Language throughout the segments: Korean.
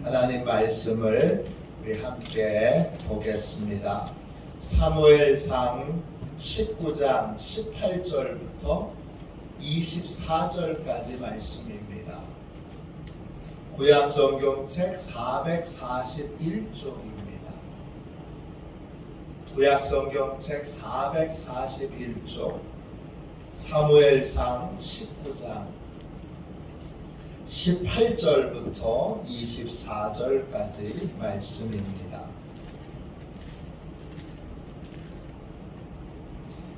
하나님 말씀을 우리 함께 보겠습니다. 사무엘상 19장 18절부터 24절까지 말씀입니다. 구약성경책 441쪽입니다. 구약성경책 441쪽 사무엘상 19장 18절부터 24절까지 말씀입니다.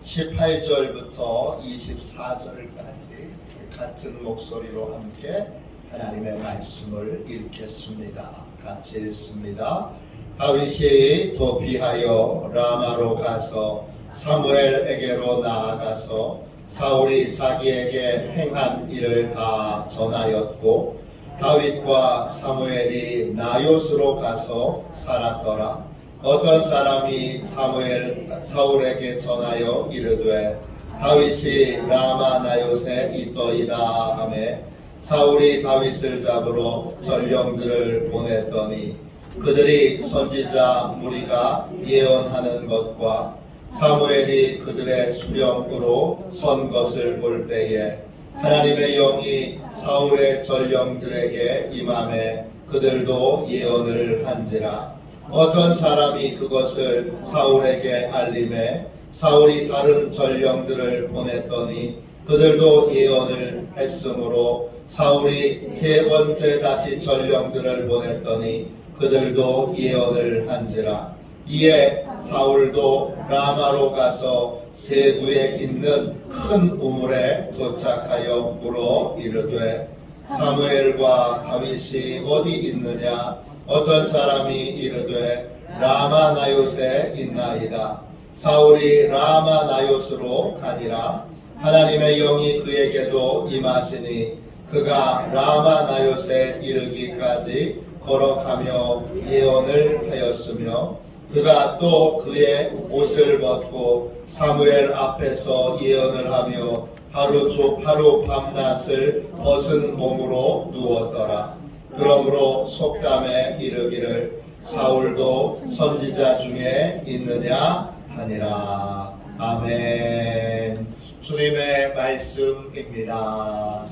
18절부터 24절까지 같은 목소리로 함께 하나님의 말씀을 읽겠습니다. 같이 읽습니다. 다윗이 도피하여 라마로 가서 사무엘에게로 나아가서 사울이 자기에게 행한 일을 다 전하였고 다윗과 사무엘이 나요스로 가서 살았더라. 어떤 사람이 사울에게 전하여 이르되 다윗이 라마 나요스에 있더이다 하매 사울이 다윗을 잡으러 전령들을 보냈더니 그들이 선지자 무리가 예언하는 것과 사무엘이 그들의 수령으로 선 것을 볼 때에 하나님의 영이 사울의 전령들에게 임하매 그들도 예언을 한지라. 어떤 사람이 그것을 사울에게 알림해 사울이 다른 전령들을 보냈더니 그들도 예언을 했으므로 사울이 세 번째 다시 전령들을 보냈더니 그들도 예언을 한지라. 이에 사울도 라마로 가서 세구에 있는 큰 우물에 도착하여 물어 이르되 사무엘과 다윗이 어디 있느냐? 어떤 사람이 이르되 라마 나요스에 있나이다. 사울이 라마 나요스로 가니라. 하나님의 영이 그에게도 임하시니 그가 라마 나요스에 이르기까지 걸어가며 예언을 하였으며 그가 또 그의 옷을 벗고 사무엘 앞에서 예언을 하며 하루 밤낮을 벗은 몸으로 누웠더라. 그러므로 속담에 이르기를 사울도 선지자 중에 있느냐 하니라. 아멘. 주님의 말씀입니다.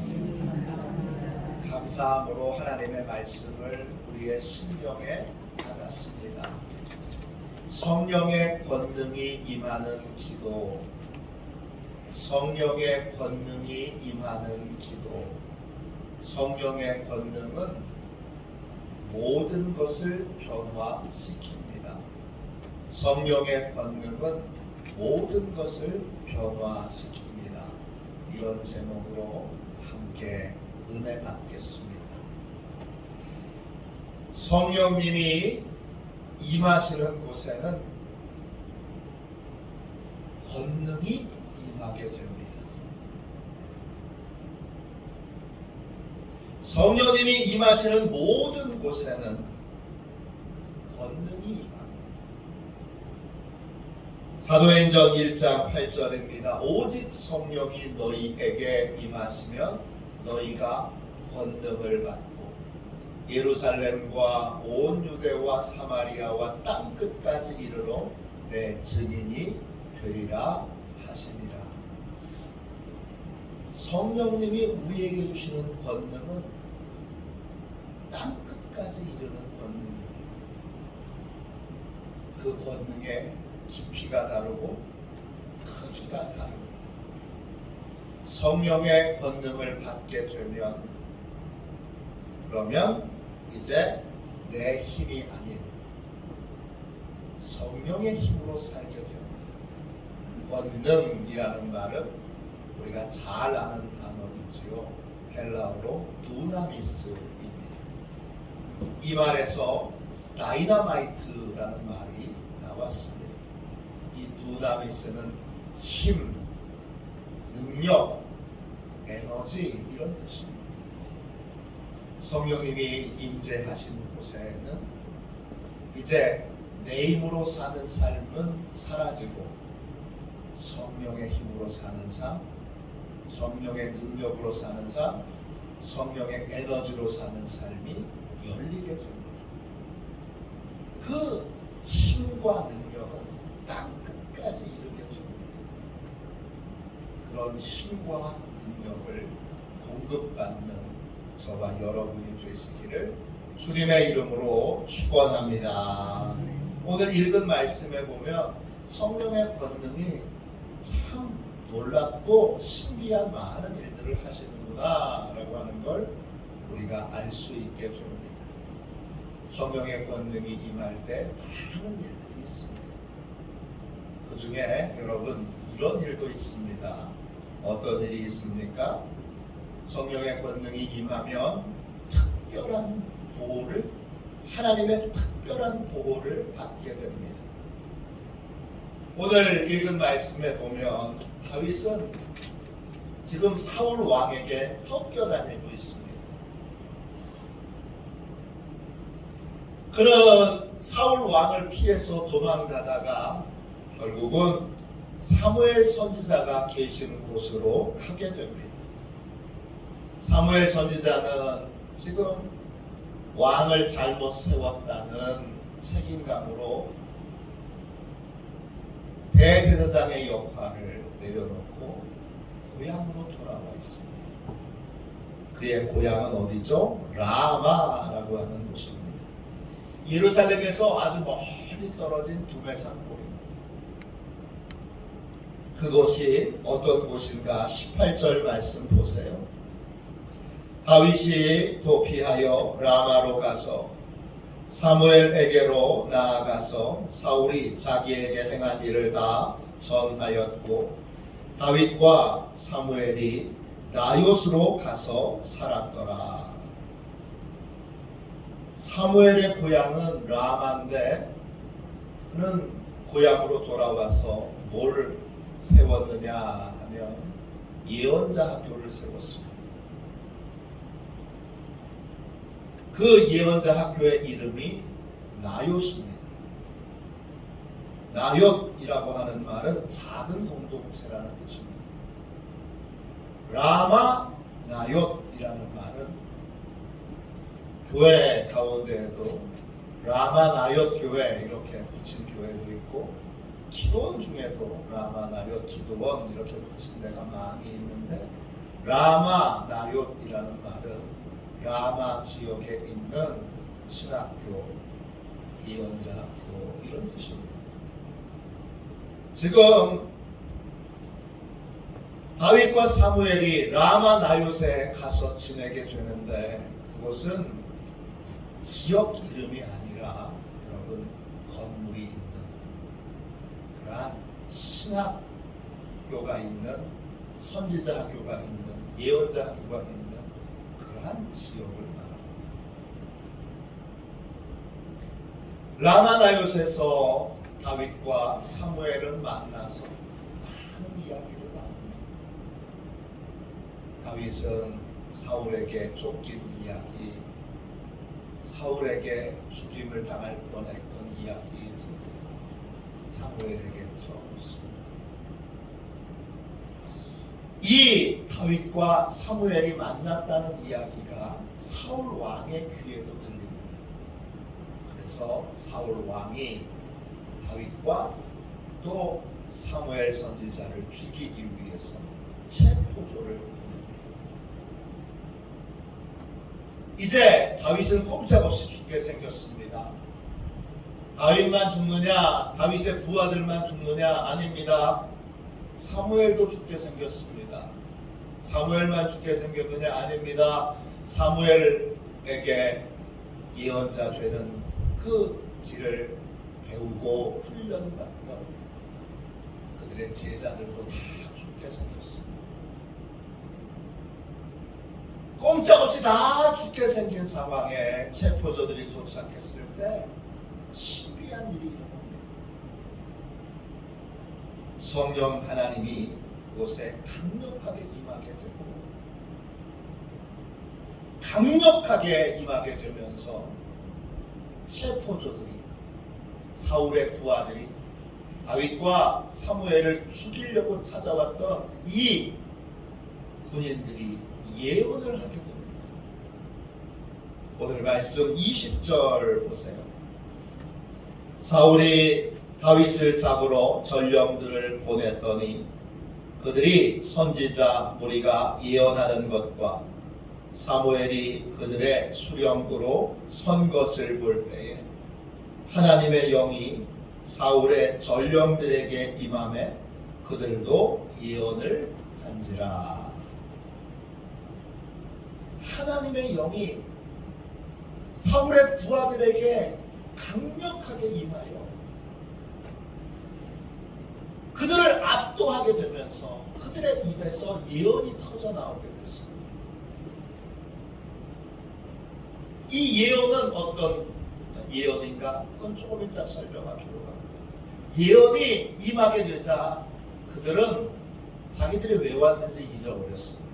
감사함으로 하나님의 말씀을 우리의 심령에 받았습니다. 성령의 권능이 임하는 기도, 성령의 권능이 임하는 기도. 성령의 권능은 모든 것을 변화시킵니다. 성령의 권능은 모든 것을 변화시킵니다. 이런 제목으로 함께 은혜 받겠습니다. 성령님이 임하시는 곳에는 권능이 임하게 됩니다. 성령님이 임하시는 모든 곳에는 권능이 임합니다. 사도행전 1장 8절입니다. 오직 성령이 너희에게 임하시면 너희가 권능을 받고 예루살렘과 온 유대와 사마리아와 땅 끝까지 이르러 내 증인이 되리라 하시니라. 성령님이 우리에게 주시는 권능은 땅 끝까지 이르는 권능입니다. 그 권능의 깊이가 다르고 크기가 다릅니다. 성령의 권능을 받게 되면 그러면 이제 내 힘이 아닌 성령의 힘으로 살게 됩니다. 권능이라는 말은 우리가 잘 아는 단어이지요. 헬라어로 두나미스입니다. 이 말에서 다이너마이트라는 말이 나왔습니다. 이 두나미스는 힘, 능력, 에너지 이런 뜻입니다. 성령님이 임재하신 곳에는 이제 내 힘으로 사는 삶은 사라지고 성령의 힘으로 사는 삶, 성령의 능력으로 사는 삶, 성령의 에너지로 사는 삶이 열리게 됩니다. 그 힘과 능력은 땅 끝까지 이르게 됩니다. 그런 힘과 능력을 공급받는 저와 여러분이 되시기를 주님의 이름으로 축원합니다. 오늘 읽은 말씀에 보면 성령의 권능이 참 놀랍고 신비한 많은 일들을 하시는구나 라고 하는 걸 우리가 알 수 있게 됩니다. 성령의 권능이 임할 때 많은 일들이 있습니다. 그 중에 여러분 이런 일도 있습니다. 어떤 일이 있습니까? 성령의 권능이 임하면 특별한 보호를, 하나님의 특별한 보호를 받게 됩니다. 오늘 읽은 말씀에 보면 다윗은 지금 사울 왕에게 쫓겨다니고 있습니다. 그는 사울 왕을 피해서 도망가다가 결국은 사무엘 선지자가 계신 곳으로 가게 됩니다. 사무엘 선지자는 지금 왕을 잘못 세웠다는 책임감으로 대제사장의 역할을 내려놓고 고향으로 돌아와 있습니다. 그의 고향은 어디죠? 라마라고 하는 곳입니다. 예루살렘에서 아주 멀리 떨어진 두메산골입니다. 그곳이 어떤 곳인가 18절 말씀 보세요. 다윗이 도피하여 라마로 가서 사무엘에게로 나아가서 사울이 자기에게 행한 일을 다 전하였고 다윗과 사무엘이 나요스로 가서 살았더라. 사무엘의 고향은 라마인데 그는 고향으로 돌아와서 뭘 세웠느냐 하면 예언자 학교를 세웠습니다. 그 예언자 학교의 이름이 나요스입니다. 나요이라고 하는 말은 작은 공동체라는 뜻입니다. 라마 나요이라는 말은 교회 가운데에도 라마 나요t 교회 이렇게 붙인 교회도 있고 기도원 중에도 라마 나요t 기도원 이렇게 붙인 데가 많이 있는데 라마 나요이라는 말은 라마 지역에 있는 신학교, 예언자학교 이런 뜻입니다. 지금 다윗과 사무엘이 라마 나요스에 가서 지내게 되는데 그곳은 지역 이름이 아니라 여러분 건물이 있는 그러한 신학교가 있는 선지자 학교가 있는 예언자 학교가 있는 그러한 지역을 말합니다. 라마나요스에서 다윗과 사무엘은 만나서 많은 이야기를 나눕니다. 다윗은 사울에게 쫓긴 이야기, 사울에게 죽임을 당할 뻔했던 이야기 사무엘에게 털어놓습니다. 이 다윗과 사무엘이 만났다는 이야기가 사울 왕의 귀에도 들립니다. 그래서 사울 왕이 다윗과 또 사무엘 선지자를 죽이기 위해서 체포조를 보냅니다. 이제 다윗은 꼼짝없이 죽게 생겼습니다. 다윗만 죽느냐, 다윗의 부하들만 죽느냐? 아닙니다. 사무엘도 죽게 생겼습니다. 사무엘만 죽게 생겼느냐? 아닙니다. 사무엘에게 예언자 되는 그 길을 배우고 훈련받던 그들의 제자들도 다 죽게 생겼습니다. 꼼짝없이 다 죽게 생긴 상황에 체포조들이 도착했을 때 신비한 일이 일어납니다. 성령 하나님이 그곳에 강력하게 임하게 되고 강력하게 임하게 되면서 체포조들이 사울의 부하들이 다윗과 사무엘을 죽이려고 찾아왔던 이 군인들이 예언을 하게 됩니다. 오늘 말씀 20절 보세요. 사울이 다윗을 잡으러 전령들을 보냈더니 그들이 선지자 무리가 예언하는 것과 사무엘이 그들의 수령으로 선 것을 볼 때에 하나님의 영이 사울의 전령들에게 임함에 그들도 예언을 한지라. 하나님의 영이 사울의 부하들에게 강력하게 임하여 그들을 압도하게 되면서 그들의 입에서 예언이 터져 나오게 됐습니다. 이 예언은 어떤 예언인가? 그건 조금 이따 설명하기로 합니다. 예언이 임하게 되자 그들은 자기들이 왜 왔는지 잊어버렸습니다.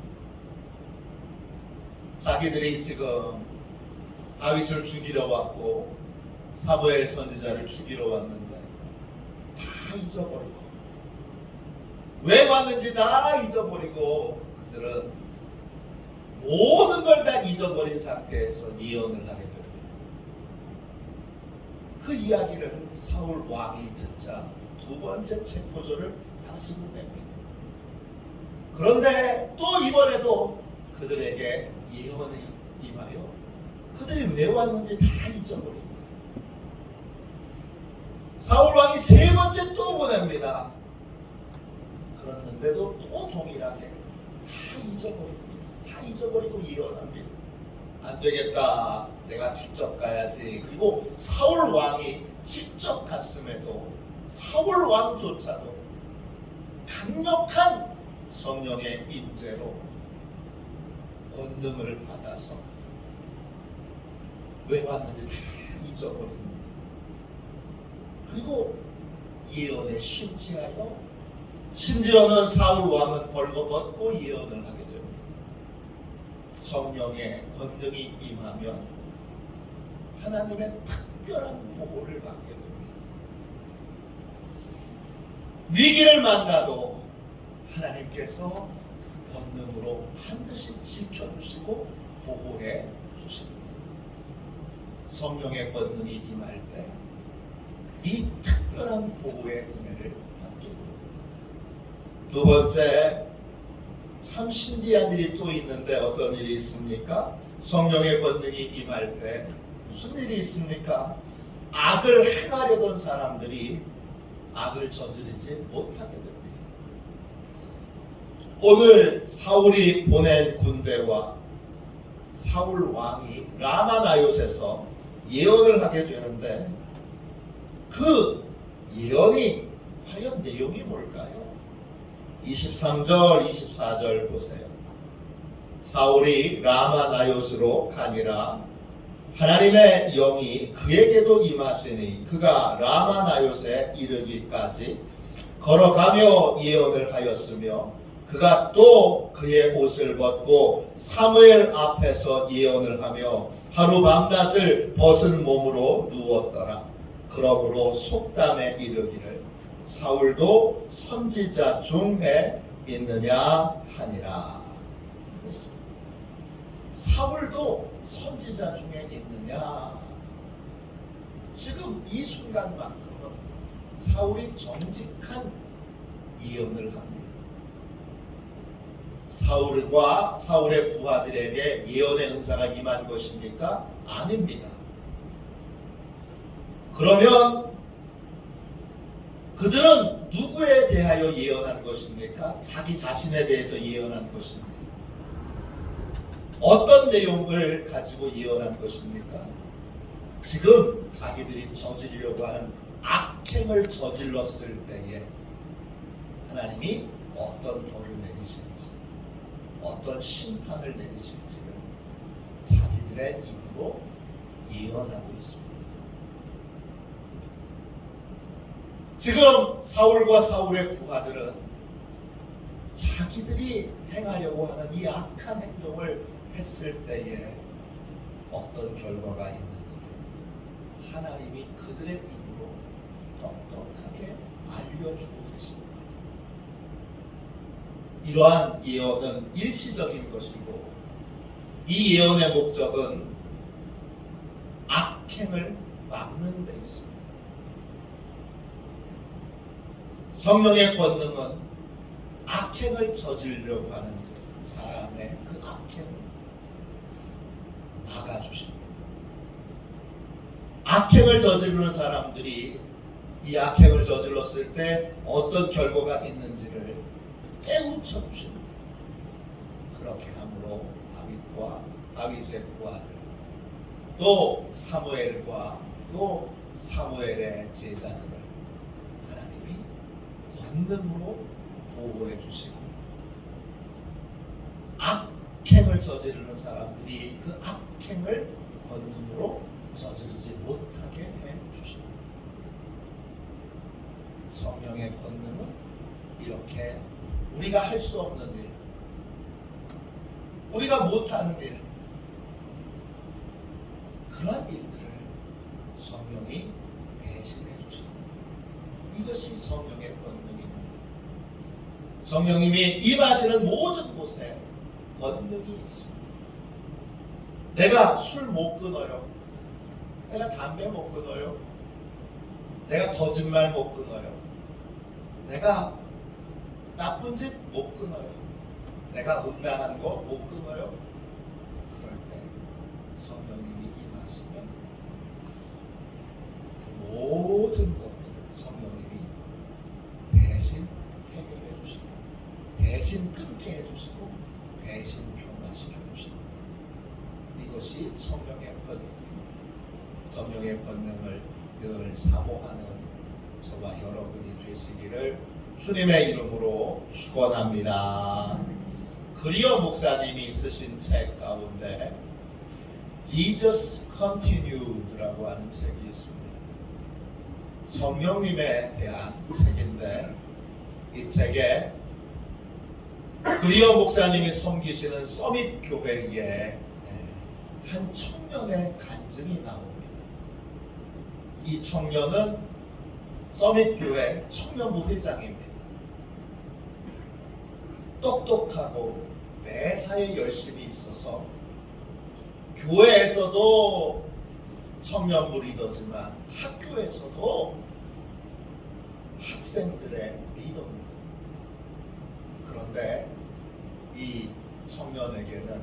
자기들이 지금 다윗을 죽이러 왔고 사무엘 선지자를 죽이러 왔는데 다 잊어버리고 왜 왔는지 다 잊어버리고 그들은 모든 걸 다 잊어버린 상태에서 예언을 하게 됩니다. 그 이야기를 사울 왕이 듣자 두 번째 체포조를 다시 보냅니다. 그런데 또 이번에도 그들에게 예언이 임하여 그들이 왜 왔는지 다 잊어버립니다. 사울 왕이 세 번째 또 보냅니다. 그랬는데도 또 동일하게 다 잊어버립니다. 다 잊어버리고 예언합니다. 안 되겠다. 내가 직접 가야지. 그리고 사울 왕이 직접 갔음에도 사울 왕조차도 강력한 성령의 임재로 권능을 받아서 왜 왔는지 다 잊어버립니다. 그리고 예언에 심취하여 심지어는 사울 왕은 벌거벗고 예언을 하게 됩니다. 성령의 권능이 임하면 하나님의 특별한 보호를 받게 됩니다. 위기를 만나도 하나님께서 권능으로 반드시 지켜주시고 보호해 주십니다. 성령의 권능이 임할 때 이 특별한 보호의 은혜를 받게 됩니다. 두 번째, 참 신기한 일이 또 있는데 어떤 일이 있습니까? 성령의 권능이 임할 때 무슨 일이 있습니까? 악을 행하려던 사람들이 악을 저지르지 못하게 됩니다. 오늘 사울이 보낸 군대와 사울 왕이 라마나요스에서 예언을 하게 되는데 그 예언이 과연 내용이 뭘까요? 23절, 24절 보세요. 사울이 라마나요스로 가니라 하나님의 영이 그에게도 임하시니 그가 라마나요스에 이르기까지 걸어가며 예언을 하였으며 그가 또 그의 옷을 벗고 사무엘 앞에서 예언을 하며 하루 밤낮을 벗은 몸으로 누웠더라. 그러므로 속담에 이르기를 사울도 선지자 중에 있느냐 하니라. 그렇습니다. 사울도 선지자 중에 있느냐. 지금 이 순간만큼은 사울이 정직한 예언을 합니다. 사울과 사울의 부하들에게 예언의 은사가 임한 것입니까? 아닙니다. 그러면 그들은 누구에 대하여 예언한 것입니까? 자기 자신에 대해서 예언한 것입니다. 어떤 내용을 가지고 예언한 것입니까? 지금 자기들이 저지르려고 하는 악행을 저질렀을 때에 하나님이 어떤 벌을 내리실지, 어떤 심판을 내리실지를 자기들의 입으로 예언하고 있습니다. 지금 사울과 사울의 부하들은 자기들이 행하려고 하는 이 악한 행동을 했을 때에 어떤 결과가 있는지 하나님이 그들의 입으로 똑똑하게 알려주고 계십니다. 이러한 예언은 일시적인 것이고 이 예언의 목적은 악행을 막는 데 있습니다. 성령의 권능은 악행을 저지르려고 하는 사람의 그 악행을 막아주십니다. 악행을 저지르는 사람들이 이 악행을 저질렀을 때 어떤 결과가 있는지를 깨우쳐 주십니다. 그렇게 함으로 다윗의 부하들, 또 사무엘과 또 사무엘의 제자들을 하나님이 권능으로 보호해 주시고, 악행을 저지르는 사람들이 그 악행을 권능으로 저지르지 못하게 해 주십니다. 성령의 권능은 이렇게 우리가 할 수 없는 일, 우리가 못하는 일, 그러한 일들을 성령이 대신해 주십니다. 이것이 성령의 권능입니다. 성령님이 임하시는 모든 곳에 권능이 있습니다. 내가 술 못 끊어요. 내가 담배 못 끊어요. 내가 거짓말 못 끊어요. 내가 나쁜 짓 못 끊어요. 내가 음란한 거 못 끊어요. 그럴 때 성령님이 임하시면 그 모든 것들을 성령님이 대신 해결해 주시고, 대신 끊게 해주시고, 대신 변화시켜 주십니다. 이것이 성령의 권능입니다. 성령의 권능을 늘 사모하는 저와 여러분이 되시기를 주님의 이름으로 축원합니다. 그리어 목사님이 쓰신 책 가운데 Jesus Continued라고 하는 책이 있습니다. 성령님에 대한 책인데, 이 책에 그리어 목사님이 섬기시는 서밋 교회에 한 청년의 간증이 나옵니다. 이 청년은 서밋 교회 청년부 회장입니다. 똑똑하고 매사에 열심히 있어서 교회에서도 청년부 리더지만 학교에서도 학생들의 리더입니다. 그런데 이 청년에게는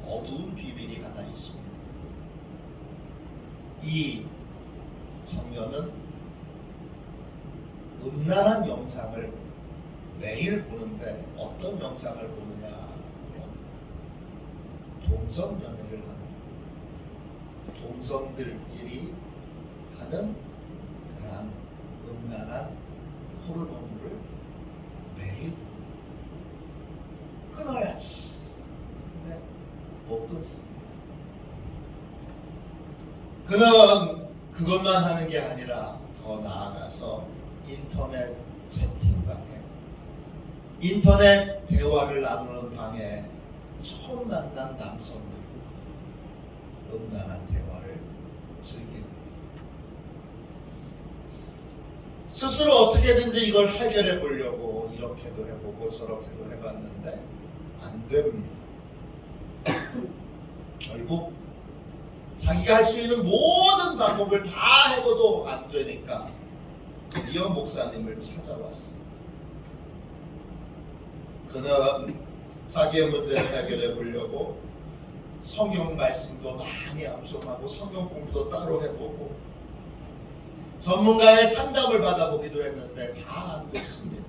어두운 비밀이 하나 있습니다. 이 청년은 음란한 영상을 매일 보는데, 어떤 영상을 보느냐 하면 동성연애를 하는, 동성들끼리 하는 그런 음란한 포르노물을 매일 봅니다. 끊어야지. 근데 못 끊습니다. 그는 그것만 하는 게 아니라 더 나아가서 인터넷 채팅방에, 인터넷 대화를 나누는 방에 처음 만난 남성들과 음란한 대화를 즐깁니다. 스스로 어떻게든지 이걸 해결해 보려고 이렇게도 해보고 저렇게도 해봤는데 안 됩니다. 결국 자기가 할 수 있는 모든 방법을 다 해봐도 안 되니까 리어 목사님을 찾아왔습니다. 그는 자기의 문제를 해결해 보려고 성경 말씀도 많이 암송하고 성경 공부도 따로 해보고 전문가의 상담을 받아보기도 했는데 다 안 됐습니다.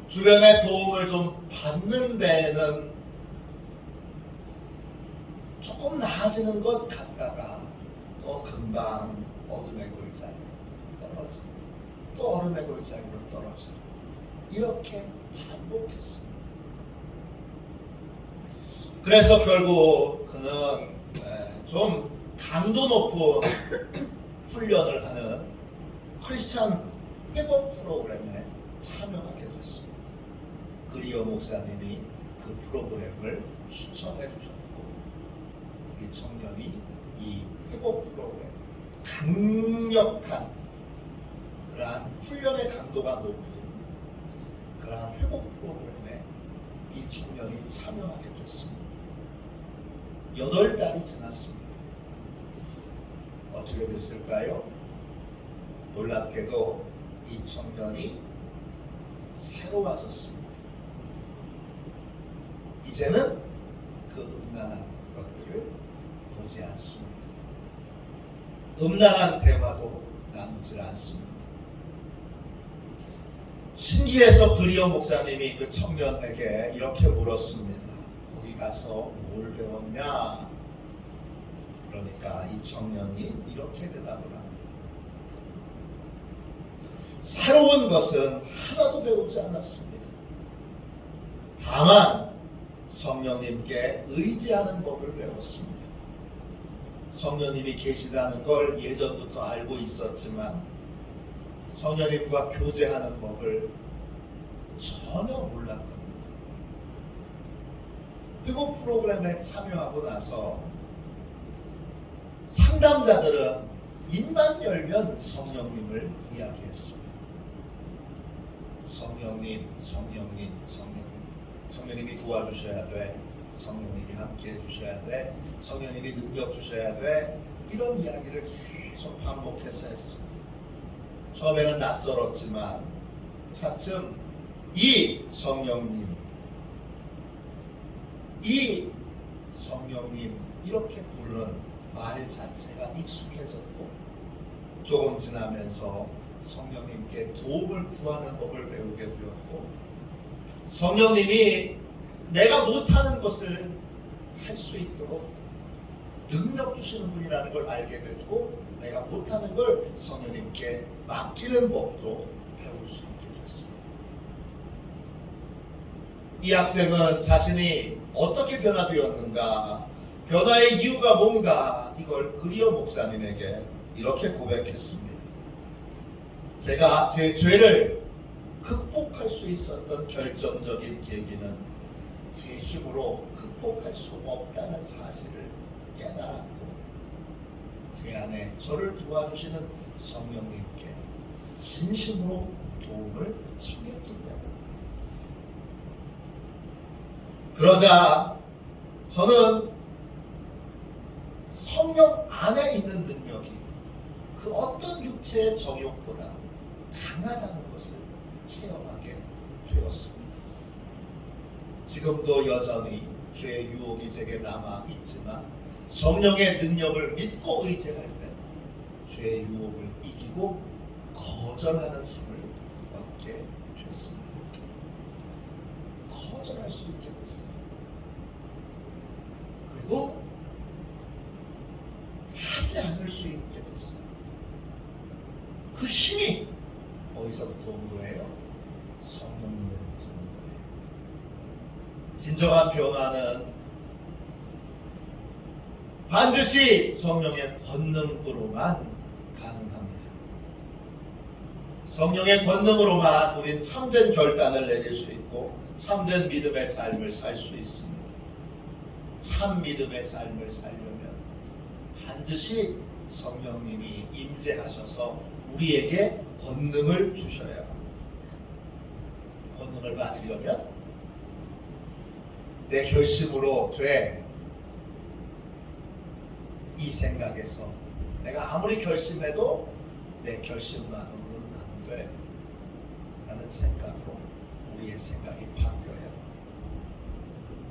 주변의 도움을 좀 받는 데에는 조금 나아지는 것 같다가 또 금방 어둠의 골짜기로 떨어지고 또 얼음의 골짜기로 떨어지고 이렇게 반복했습니다. 그래서 결국 그는 좀 강도 높은 훈련을 하는 크리스찬 회복 프로그램에 참여하게 됐습니다. 그리어 목사님이 그 프로그램을 추천해 주셨고, 이 청년이 이 회복 프로그램, 강력한 그러한 훈련의 강도가 높은 그러한 회복 프로그램에 이 청년이 참여하게 됐습니다. 8달이 지났습니다. 어떻게 됐을까요? 놀랍게도 이 청년이 새로워졌습니다. 이제는 그 음란한 것들을 보지 않습니다. 음란한 대화도 나누질 않습니다. 신기해서 그리오 목사님이 그 청년에게 이렇게 물었습니다. 거기 가서 뭘 배웠냐? 그러니까 이 청년이 이렇게 대답을 합니다. 새로운 것은 하나도 배우지 않았습니다. 다만 성령님께 의지하는 법을 배웠습니다. 성령님이 계시다는 걸 예전부터 알고 있었지만 성령님과 교제하는 법을 전혀 몰랐거든요. 회복 프로그램에 참여하고 나서 상담자들은 입만 열면 성령님을 이야기했습니다. 성령님, 성령님, 성령님. 성령님이 도와주셔야 돼. 성령님이 함께 해주셔야 돼. 성령님이 능력 주셔야 돼. 이런 이야기를 계속 반복해서 했습니다. 처음에는 낯설었지만 차츰 이 성령님 이렇게 부르는 말 자체가 익숙해졌고 조금 지나면서 성령님께 도움을 구하는 법을 배우게 되었고 성령님이 내가 못하는 것을 할 수 있도록 능력 주시는 분이라는 걸 알게 됐고 내가 못하는 걸 성령님께 맡기는 법도 배울 수 있게 됐습니다. 이 학생은 자신이 어떻게 변화되었는가, 변화의 이유가 뭔가 이걸 그리오 목사님에게 이렇게 고백했습니다. 제가 제 죄를 극복할 수 있었던 결정적인 계기는 제 힘으로 극복할 수 없다는 사실을 깨달았고 제 안에 저를 도와주시는 성령님께 진심으로 도움을 청했기 때문입니다. 그러자 저는 성령 안에 있는 능력이 그 어떤 육체의 정욕보다 강하다는 것을 체험하게 되었습니다. 지금도 여전히 죄의 유혹이 제게 남아 있지만 성령의 능력을 믿고 의지할 때 죄의 유혹을 이기고 거절하는 힘을 얻게 됐습니다. 거절할 수 있게 됐어요. 그리고 하지 않을 수 있게 됐어요. 그 힘이 어디서부터 온 거예요? 성령님으로부터 온 거예요. 진정한 변화는 반드시 성령의 권능으로만 가능합니다. 성령의 권능으로만 우린 참된 결단을 내릴 수 있고 참된 믿음의 삶을 살 수 있습니다. 참 믿음의 삶을 살려면 반드시 성령님이 임재하셔서 우리에게 권능을 주셔야 합니다. 권능을 받으려면 내 결심으로 돼. 이 생각에서 내가 아무리 결심해도 내 결심만으로는 안 돼. 라는 생각으로 우리의 생각이 바뀌어야 합니다.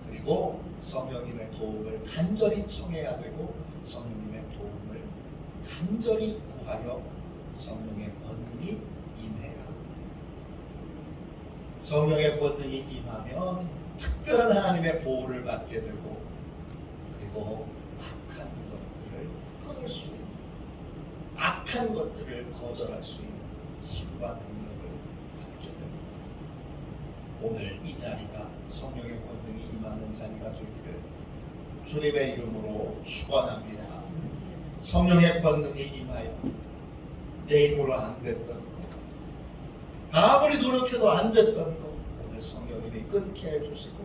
그리고 성령님의 도움을 간절히 청해야 되고 성령님의 도움을 간절히 구하여 성령의 권능이 임해야 합니다. 성령의 권능이 임하면 특별한 하나님의 보호를 받게 되고 그리고 악한 것들을 끊을 수 있는 악한 것들을 거절할 수 있는 힘과 능력을 받게 됩니다. 오늘 이 자리가 성령의 권능이 임하는 자리가 되기를 주님의 이름으로 축원합니다. 성령의 권능이 임하여 내 힘으로 안 됐던 것, 아무리 노력해도 안 됐던 것 오늘 성령님이 끊게 해주시고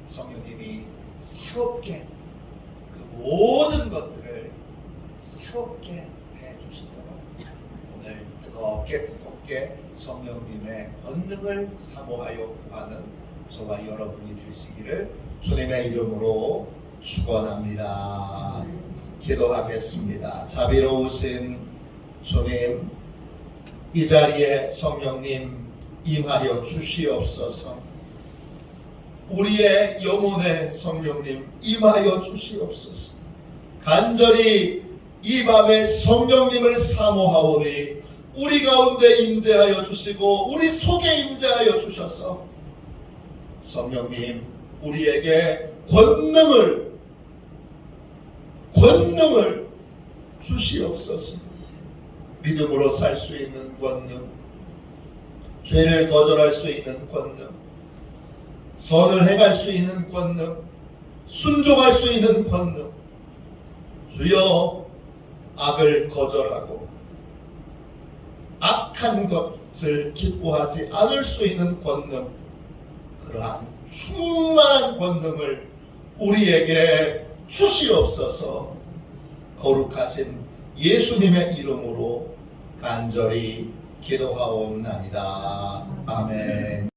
성령님이 새롭게 그 모든 것들을 새롭게 해주시도록 오늘 뜨겁게 성령님의 권능을 사모하여 구하는 저와 여러분이 되시기를 주님의 이름으로 축원합니다. 기도하겠습니다. 자비로우신 주님, 이 자리에 성령님 임하여 주시옵소서. 우리의 영혼의 성령님 임하여 주시옵소서. 간절히 이 밤에 성령님을 사모하오니 우리 가운데 임재하여 주시고 우리 속에 임재하여 주셔서 성령님 우리에게 권능을 주시옵소서. 믿음으로 살 수 있는 권능, 죄를 거절할 수 있는 권능, 선을 행할 수 있는 권능, 순종할 수 있는 권능, 주여 악을 거절하고 악한 것을 기뻐하지 않을 수 있는 권능, 그러한 충만한 권능을 우리에게 주시옵소서. 거룩하신 예수님의 이름으로 간절히 기도하옵나이다. 아멘.